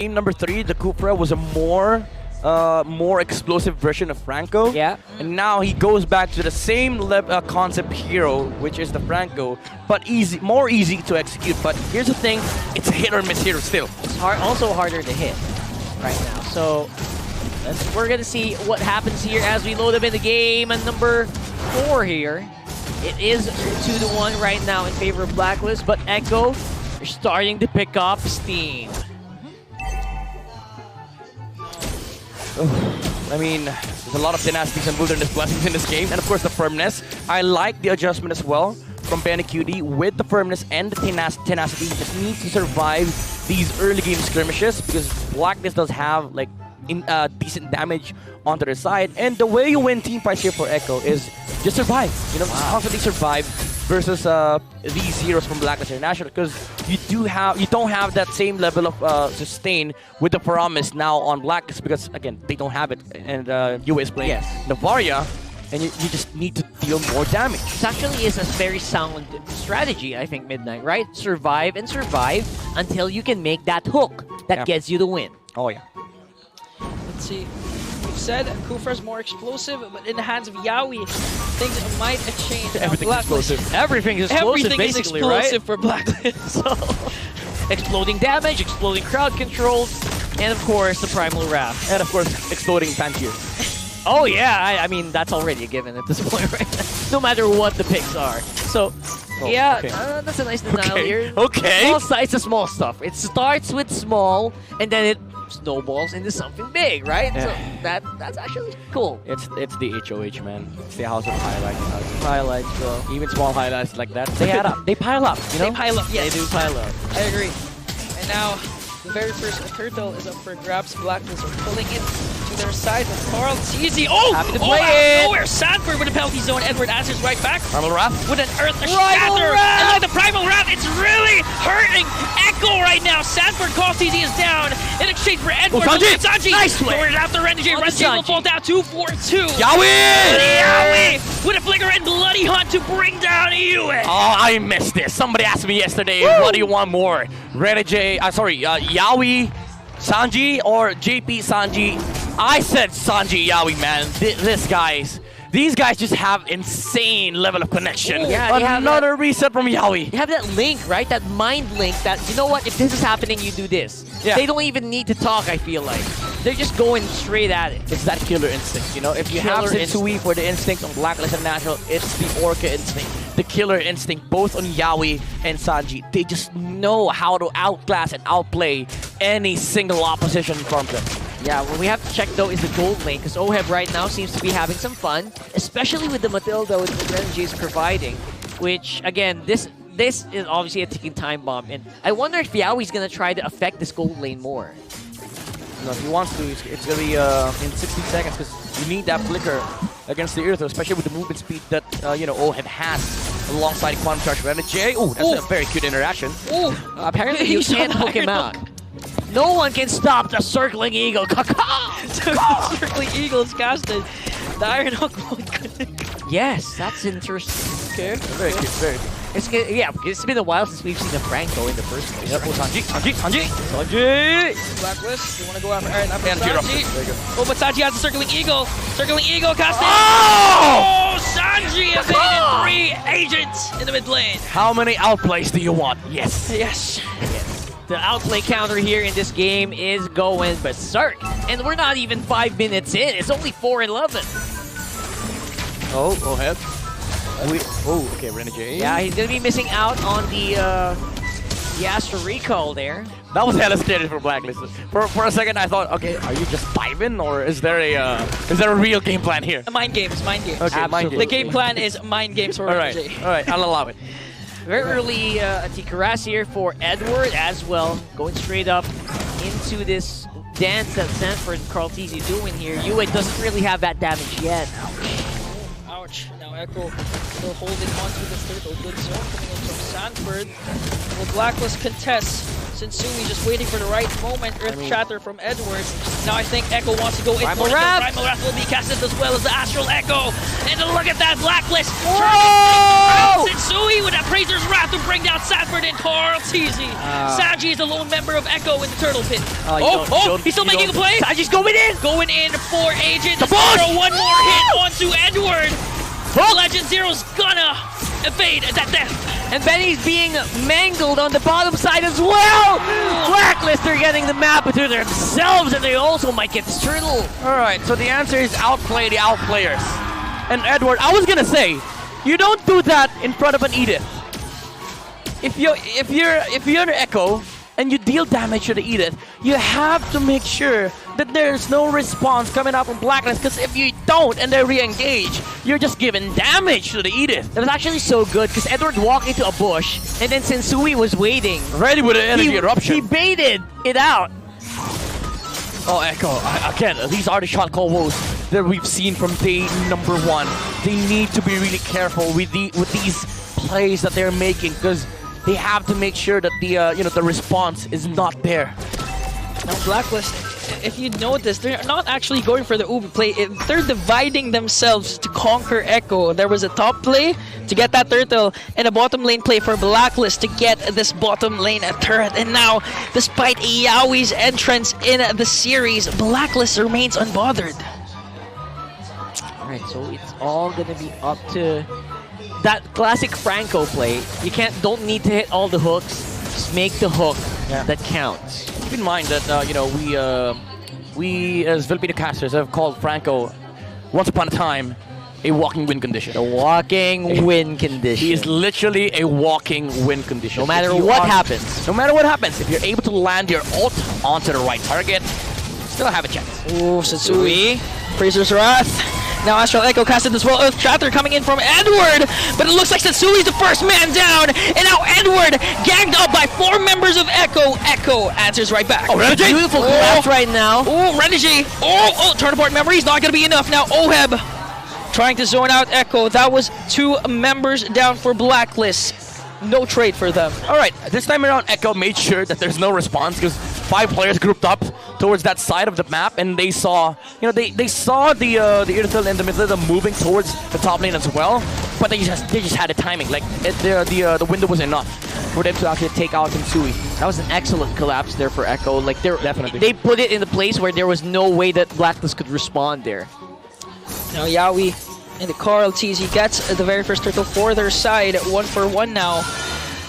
game number 3, the Cupra was a more explosive version of Franco. Yeah. And now he goes back to the same concept hero, which is the Franco, but more easy to execute. But here's the thing, it's a hit or miss hero still. It's also harder to hit right now. So we're gonna see what happens here as we load up in the game. And number 4 here, it is 2-1 right now in favor of Blacklist, but Echo, they're starting to pick up steam. I mean, there's a lot of tenacity and wilderness blessings in this game, and of course the firmness. I like the adjustment as well from Benny QD with the firmness and the tenacity. You just need to survive these early game skirmishes because Blacklist does have like decent damage onto their side, and the way you win team fights here for Echo is just survive. You know, just constantly survive versus these heroes from Blacklist International, because you don't have that same level of sustain with the Promise now on Blacklist, because again they don't have it, and UA is playing Navaria, and you just need to deal more damage. This actually is a very sound strategy, I think, Midnight, right? Survive and survive until you can make that hook that gets you the win. Oh yeah. Let's see. We've said Kufra's more explosive, but in the hands of Yawi, things might change. Everything's explosive. Everything is explosive, Everything is basically, explosive right? for Blacklist. So, exploding damage, exploding crowd controls, and of course the Primal Wrath. And of course, exploding Tangier. Oh yeah, I mean that's already a given at this point, right? No matter what the picks are. So, that's a nice denial here. Okay. Small size of small stuff. It starts with small, and then it snowballs into something big, right? Yeah. So that's actually cool. It's the HOH, man. It's the house of highlights. Highlights, bro. Even small highlights like that, they add up. They pile up. You know? They pile up, yes. They do pile up. I agree. And now, the very first turtle is up for grabs. Blacklist are pulling it to their side with Carl Teasy. Oh! Happy to Oh, play out it. of nowhere! Sanford with a penalty zone. Edward answers right back Primal Wrath. with an Earth Primal Shatter. Wrath! And like the Primal Wrath, it's really hurting Echo right now. Sanford Carl Teasy is down in exchange for Edward. Sanji! Sanji! Nice play. Forward after Renegade. On the Renegade will Sanji. fall down 2-4-2. Yawi! Yawi with a flicker and bloody hunt to bring down Yue. Oh, I missed this. Somebody asked me yesterday, what do you want more? Yawi, Sanji, or JP Sanji? I said Sanji Yawi, man. These guys just have insane level of connection. Yeah, they have another reset from Yawi. You have that link, right? That mind link that, you know what, if this is happening, you do this. Yeah. They don't even need to talk, I feel like. They're just going straight at it. It's that killer instinct, you know? If you have Sensui for the instinct on Blacklist International, it's the Orca instinct. The killer instinct, both on Yawi and Sanji. They just know how to outclass and outplay any single opposition in front of them. Yeah, what we have to check though is the gold lane, because Oheb right now seems to be having some fun, especially with the Matilda with what Renegade is providing, which again, this is obviously a ticking time bomb, and I wonder if Yaoi's gonna try to affect this gold lane more. No, if he wants to, it's gonna be in 60 seconds, because you need that flicker against the Earth, especially with the movement speed that Oheb has alongside Quantum Charge Renegade. Oh, that's a very cute interaction. Apparently you can't hook him out. No one can stop the circling eagle. The circling eagle is casted. The Iron Hook won't connect. Yes, that's interesting. Okay. Very cute, very cute. It's been a while since we've seen a Franco in the first place. Yep. Oh, Sanji! Blacklist, they want to go after And Sanji. there you go. Oh, but Sanji has the circling eagle. Circling eagle casted. Oh! Oh, Sanji evaded 3 agents in the mid lane. How many outplays do you want? Yes! Yes. The outplay counter here in this game is going berserk. And we're not even 5 minutes in. It's only 4:11. Oh, go ahead. Okay, Renegade. Yeah, he's going to be missing out on the Astro Recall there. That was hella scary for Blacklist. For a second, I thought, okay, are you just diving, or is there a real game plan here? Mind games, mind games. Okay, mind The games. game plan is mind games for All right, I'll allow it. Very early Tikaras here for Edward as well. Going straight up into this dance that Sanford and Carl Teasy doing here. Yue doesn't really have that damage yet. Ouch. Now Echo still holding on to this turtle. Good zone coming in from Sanford. Will Blacklist contest Sensui just waiting for the right moment. Earth Shatter from Edward. Now I think Echo wants to go in Primal for it. Wrath. Primal Wrath will be casted as well as the Astral Echo. And look at that Blacklist. Whoa! Sensui with that Praiser's Wrath to bring down Sanford and Carl Teasy. Saji is the lone member of Echo in the Turtle Pit. He's still making a play. Saji's going in. Going in for Agent The Zero. push! One more hit onto Edward. Legend Zero's gonna evade that death. And Benny's being mangled on the bottom side as well! Blacklist are getting the map to themselves, and they also might get Turtle. Alright, so the answer is outplay the outplayers. And Edward, I was gonna say, you don't do that in front of an Edith. If you're an Echo and you deal damage to the Edith, you have to make sure that there's no response coming out from Blacklist, because if you don't and they re-engage, you're just giving damage to the Edith. That was actually so good because Edward walked into a bush and then Sensui was waiting. Ready with an energy eruption. He baited it out. Oh, Echo, again, these are the shot call woes that we've seen from day number 1. They need to be really careful with these plays that they're making, because they have to make sure that the response is not there. Now Blacklist, if you notice, they're not actually going for the Uber play. They're dividing themselves to conquer Echo. There was a top play to get that turtle and a bottom lane play for Blacklist to get this bottom lane turret. And now, despite Yaoi's entrance in the series, Blacklist remains unbothered. Alright, so it's all gonna be up to that classic Franco play. You don't need to hit all the hooks. Just make the hook that counts. Keep in mind that we as Filipino casters have called Franco once upon a time a walking win condition. The walking win condition. He is literally a walking win condition. No matter what happens. No matter what happens, if you're able to land your ult onto the right target, still have a chance. Ooh, Sensui. Praiser's Wrath. Now Astral Echo casted as well. Earth Shatter coming in from Edward. But it looks like Sensui's the first man down. And now Edward gagged up by 4 members of Echo. Echo answers right back. Oh, Renegade! Beautiful collapse right now. Oh, Renegade. Oh, turn apart memory's not going to be enough. Now Oheb trying to zone out Echo. That was 2 members down for Blacklist. No trade for them. Alright, this time around Echo made sure that there's no response, because 5 players grouped up towards that side of the map, and they saw, they saw the Irithel in the middle of them moving towards the top lane as well, but they just had the timing. Like the window was enough for them to actually take out Sensui. That was an excellent collapse there for Echo. Like Definitely. they put it in the place where there was no way that Blacklist could respond there. Now Yaoi and the Carl TZ gets the very first turtle for their side. 1-for-1 now.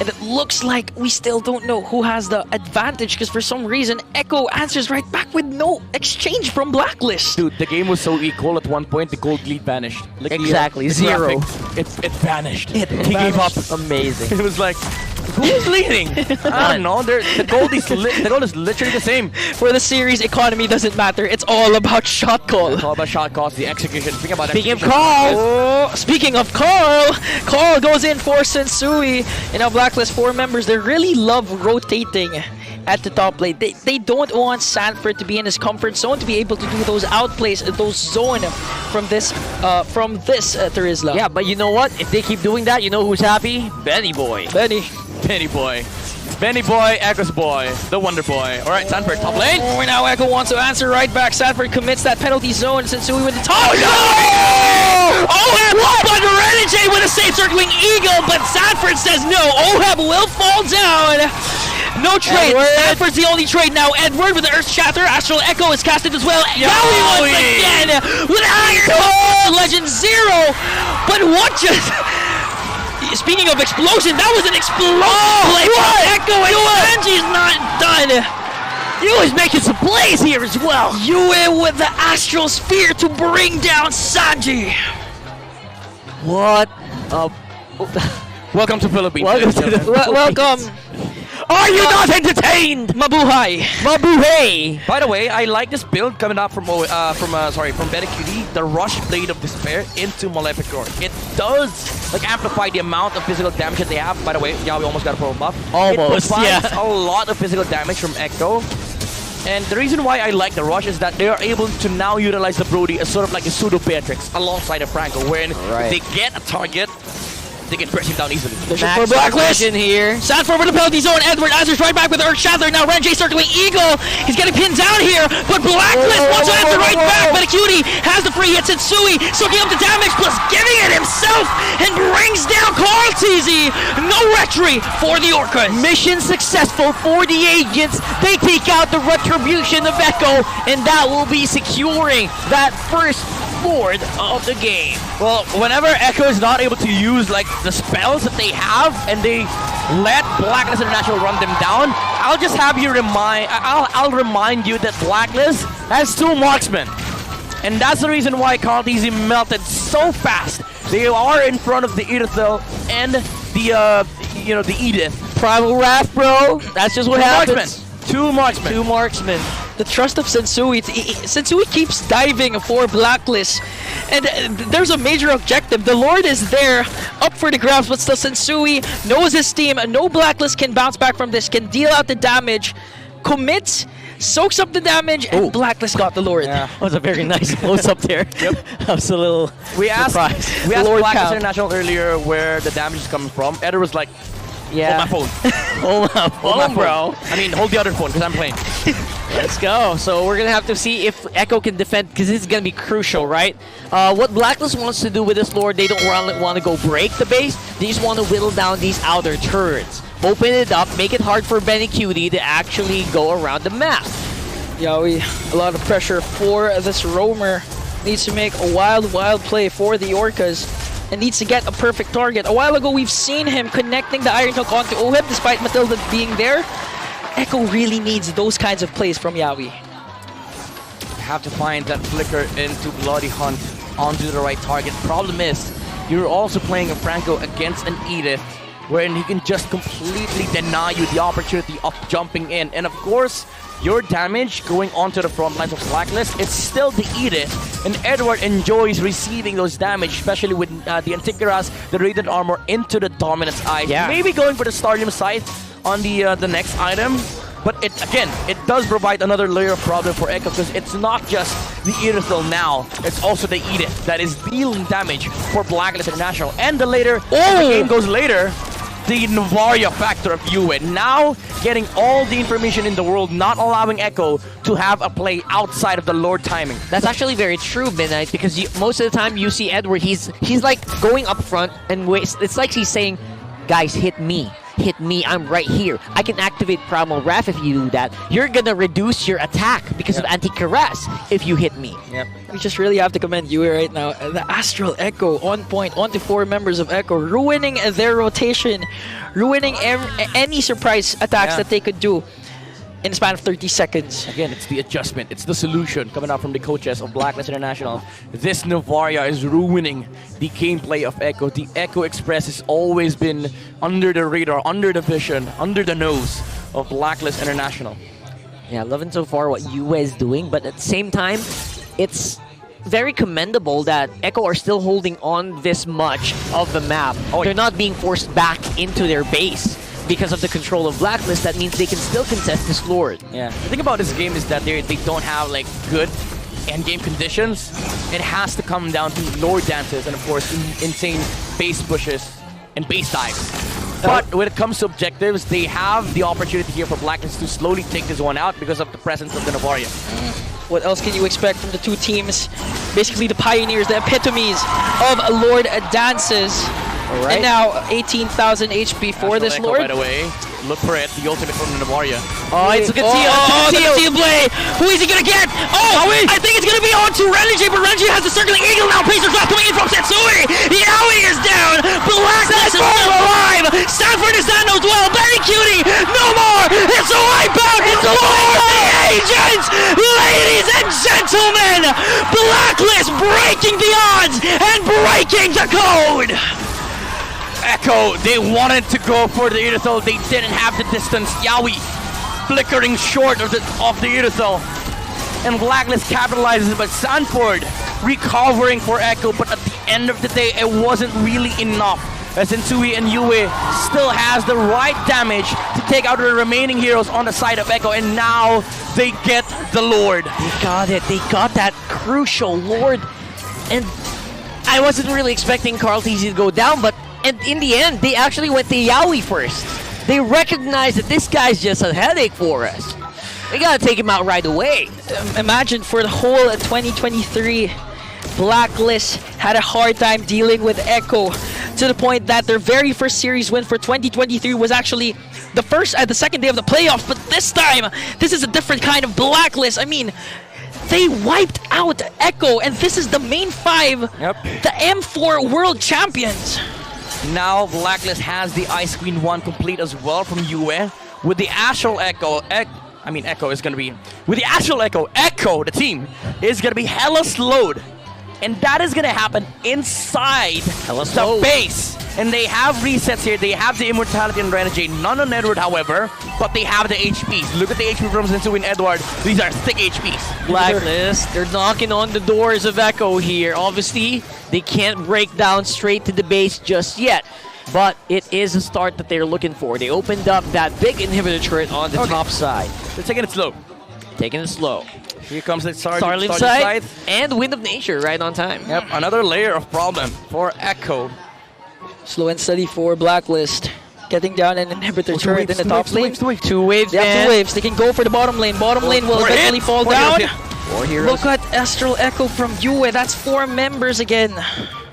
And it looks like we still don't know who has the advantage, because for some reason Echo answers right back with no exchange from Blacklist. Dude, the game was so equal at one point, the gold lead vanished. Like Exactly, the 0. graphic, it vanished. It He gave up. Amazing. It was like, who's leading? I don't know. The gold is literally the same. For the series, economy doesn't matter. It's all about shot call. It's all about shot cost, the execution. Speaking of execution. Carl! Speaking of Carl, Carl goes in for Sensui. And now Blacklist 4 members, they really love rotating at the top lane. They don't want Sanford to be in his comfort zone, to be able to do those outplays, those zone from this Terizla. Yeah, but you know what? If they keep doing that, you know who's happy? Benny Boy. Benny Boy. Benny Boy, Echo's boy, the Wonder Boy. Alright, Sanford, top lane. Oh, now Echo wants to answer right back. Sanford commits that penalty zone. Sensui with the top. Oh, no! Oheb but Renegade with a safe circling eagle, but Sanford says no. Oheb will fall down. No trade. Sanford's the only trade now. Edward with the Earth Shatter. Astral Echo is casted as well. Yaoi once again with Iron Hole. Legend Zero. But what just... Speaking of explosion, that was an explosion play from Echo, and Sanji's not done. Yue is making some plays here as well. Yue with the Astral Sphere to bring down Sanji. What? Welcome to Philippines. Welcome to the Welcome. Are you not entertained? Mabuhay. Mabuhay. By the way, I like this build coming up from Better QD, the Rush Blade of Despair into Maleficor. It does amplify the amount of physical damage that they have. By the way, yeah, we almost got a pro buff. Almost, it provides yeah. a lot of physical damage from Echo. And the reason why I like the Rush is that they are able to now utilize the Brody as sort of like a pseudo Beatrix alongside a Franco, wherein they get a target, they can press him down easily. For Blacklist here. Sanford with the penalty zone. Edward Azer's right back with Earth Shatter. Now Renjay circling Eagle. He's getting pinned down here, but Blacklist wants to answer right back. But Acuity has the free hit. Sensui soaking up the damage, plus giving it himself, and brings down Carl TZ. No retry for the Orcas. Mission successful for the agents. They take out the retribution of Echo, and that will be securing that first Lord of the game. Well, whenever Echo is not able to use like the spells that they have, and they let Blacklist International run them down, I'll just have you I'll remind you that Blacklist has 2 marksmen, and that's the reason why Carl TZ melted so fast. They are in front of the Irithel and the the Edith. Primal Wrath, bro. That's just what happens. 2 marksmen. 2 marksmen. The trust of Sensui. Sensui keeps diving for Blacklist, and there's a major objective. The Lord is there, up for the grabs, but still Sensui knows his team. No Blacklist can bounce back from this, can deal out the damage, commits, soaks up the damage, and Blacklist got the Lord. Yeah, that was a very nice close-up there. Yep. I was a little surprised. We asked Lord Blacklist count. International earlier where the damage is coming from. Eder was like, Yeah. hold my phone. Hold my phone, bro. I mean, hold the other phone because I'm playing. Let's go. So we're gonna have to see if Echo can defend, because this is gonna be crucial, right? What Blacklist wants to do with this Lord, they don't want to go break the base. They just want to whittle down these outer turrets, open it up, make it hard for Benny Cutie to actually go around the map. Yeah, a lot of pressure for this roamer. Needs to make a wild play for the Orcas, and needs to get a perfect target. A while ago, we've seen him connecting the Iron Hook onto Oheb despite Matilda being there. Echo really needs those kinds of plays from Yawi. Have to find that flicker into Bloody Hunt onto the right target. Problem is, you're also playing a Franco against an Edith, wherein he can just completely deny you the opportunity of jumping in. And of course, your damage going onto the front lines of Blacklist, it's still the Edith, and Edward enjoys receiving those damage, especially with the Antikyras, the Radiant Armor into the Dominance Eyes. Yeah. Maybe going for the Stardom Sight on the next item, but it does provide another layer of problem for Echo, because it's not just the Irithel now, it's also the Edith that is dealing damage for Blacklist International. And the later, as the game goes later, the Novaria factor of Yue now getting all the information in the world, not allowing Echo to have a play outside of the Lord timing. That's actually very true, Midnight, because most of the time you see Edward, he's like going up front and it's like he's saying, guys, hit me, I'm right here. I can activate Primal Wrath if you do that. You're gonna reduce your attack because of Anti-Caress if you hit me. Yep. We just really have to commend Yui right now. The Astral Echo on point, onto 4 members of Echo, ruining their rotation, ruining any surprise attacks that they could do in the span of 30 seconds. Again, it's the adjustment, it's the solution coming out from the coaches of Blacklist International. This Novaria is ruining the gameplay of Echo. The Echo Express has always been under the radar, under the vision, under the nose of Blacklist International. Yeah, loving so far what Yue is doing, but at the same time, it's very commendable that Echo are still holding on this much of the map. They're not being forced back into their base because of the control of Blacklist. That means they can still contest this Lord. Yeah. The thing about this game is that they don't have like good end-game conditions. It has to come down to Lord dances and of course insane base pushes and base dives. But when it comes to objectives, they have the opportunity here for Blacklist to slowly take this one out because of the presence of the Novaria. What else can you expect from the 2 teams? Basically the pioneers, the epitomes of Lord dances. Alright. And now 18,000 HP for this Echo, Lord. by the way, look for it, the ultimate from the Novaria. Oh, it's a good seal. Team play. Who is he gonna get? Oh, I think it's gonna be on to Renji, but Renji has the circling eagle now. Pacers left coming in from Setsui. Yaoi is down. Blacklist is still alive. Sanford is down as well. Very cutie. No more. It's a wipeout. It's a wipeout. Agents, ladies and gentlemen, Blacklist breaking the odds and breaking the code. Echo, they wanted to go for the Irithel, they didn't have the distance. Yaoi flickering short of the Irithel. And Blacklist capitalizes, but Sanford recovering for Echo, but at the end of the day, it wasn't really enough. As Insui and Yue still has the right damage to take out the remaining heroes on the side of Echo, and now they get the Lord. They got it. They got that crucial Lord. And I wasn't really expecting Carl TZ to go down, but And in the end, they actually went to Yaoi first. They recognized that this guy's just a headache for us. We gotta take him out right away. Imagine for the whole 2023, Blacklist had a hard time dealing with Echo to the point that their very first series win for 2023 was actually the second day of the playoff. But this time, this is a different kind of Blacklist. I mean, they wiped out Echo, and this is the main 5, the M4 world champions. Now Blacklist has the Ice Queen 1 complete as well from UA with the Astral Echo. Echo is going to be... With the Astral Echo, the team, is going to be hella slowed. And that is going to happen inside the base. And they have resets here. They have the Immortality and Renegade. None on Edward, however, but they have the HPs. Look at the HP from Zensu and Edward. These are thick HPs. Blacklist, they're knocking on the doors of Echo here. Obviously, they can't break down straight to the base just yet. But it is a start that they're looking for. They opened up that big inhibitor turret on the top side. They're taking it slow. Taking it slow. Here comes the Starling side and Wind of Nature right on time. Yep, another layer of problem for Echo. Slow and steady for Blacklist. Getting down an inhibitor turret in the top lane. Two waves, yeah, 2 waves. They can go for the bottom lane. Bottom lane will eventually fall down. Look at Astral Echo from UA. That's 4 members again.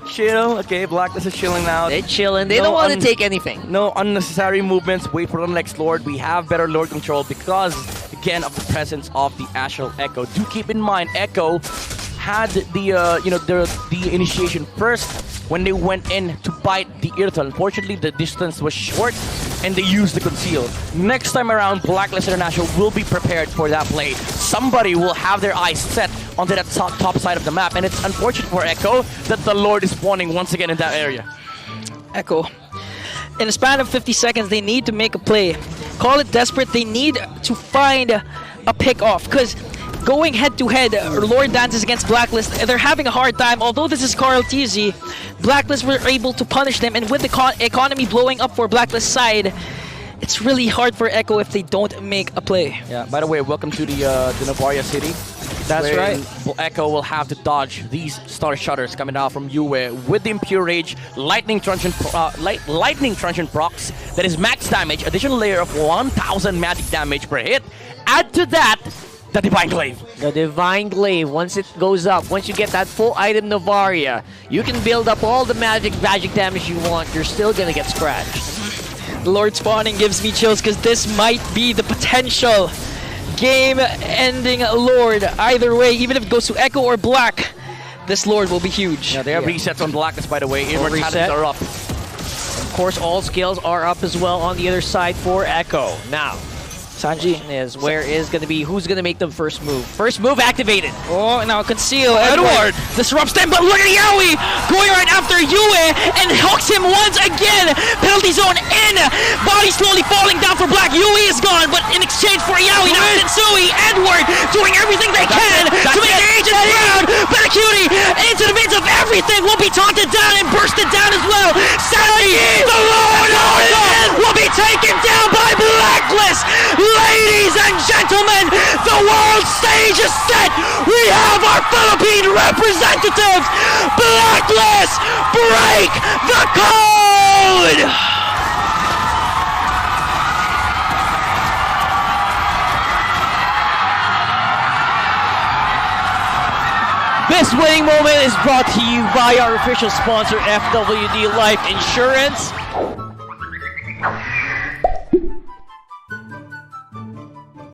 Chill. Okay, Blacklist is chilling now. They're chilling. They don't want to take anything. No unnecessary movements. Wait for the next Lord. We have better Lord control because, again, of the presence of the Astral Echo. Do keep in mind, Echo had the initiation first when they went in to bite the Irithel. Unfortunately, the distance was short and they used the conceal. Next time around, Blacklist International will be prepared for that play. Somebody will have their eyes set onto that top side of the map, and it's unfortunate for Echo that the Lord is spawning once again in that area. Echo. In a span of 50 seconds, they need to make a play. Call it desperate. They need to find a pick-off, because going head-to-head, Lord dances against Blacklist, they're having a hard time. Although this is Carl TZ, Blacklist were able to punish them, and with the economy blowing up for Blacklist side, it's really hard for Echo if they don't make a play. Yeah, by the way, welcome to the Novaria City. That's right. Echo will have to dodge these Star Shutters coming out from UA with the Impure Rage, Lightning Truncheon procs, that is max damage, additional layer of 1000 magic damage per hit. Add to that, the Divine Glaive. The Divine Glaive, once it goes up, once you get that full item Novaria, you can build up all the magic damage you want. You're still gonna get scratched. Lord spawning gives me chills because this might be the potential game-ending Lord. Either way, even if it goes to Echo or Black, this Lord will be huge. Yeah, they have resets on Blacklist, by the way. Immortalities are up. Of course, all skills are up as well on the other side for Echo. Now, Sanji is who's gonna make the first move? First move activated. Oh, now conceal. Edward disrupts them, but look at Yaoi going right after Yue and hooks him once again. Penalty zone in. Body slowly falling down for Black. Yue is gone, but in exchange for Yaoi, now Sensui, Edward doing everything they can to make the agent proud. Better cutie into the midst of everything will be taunted down and bursted down as well. Sadly, the Lord will be taken down by Blacklist. Ladies and gentlemen, the world stage is set. We have our Philippine representatives. Blacklist, break the code. This winning moment is brought to you by our official sponsor, FWD Life Insurance.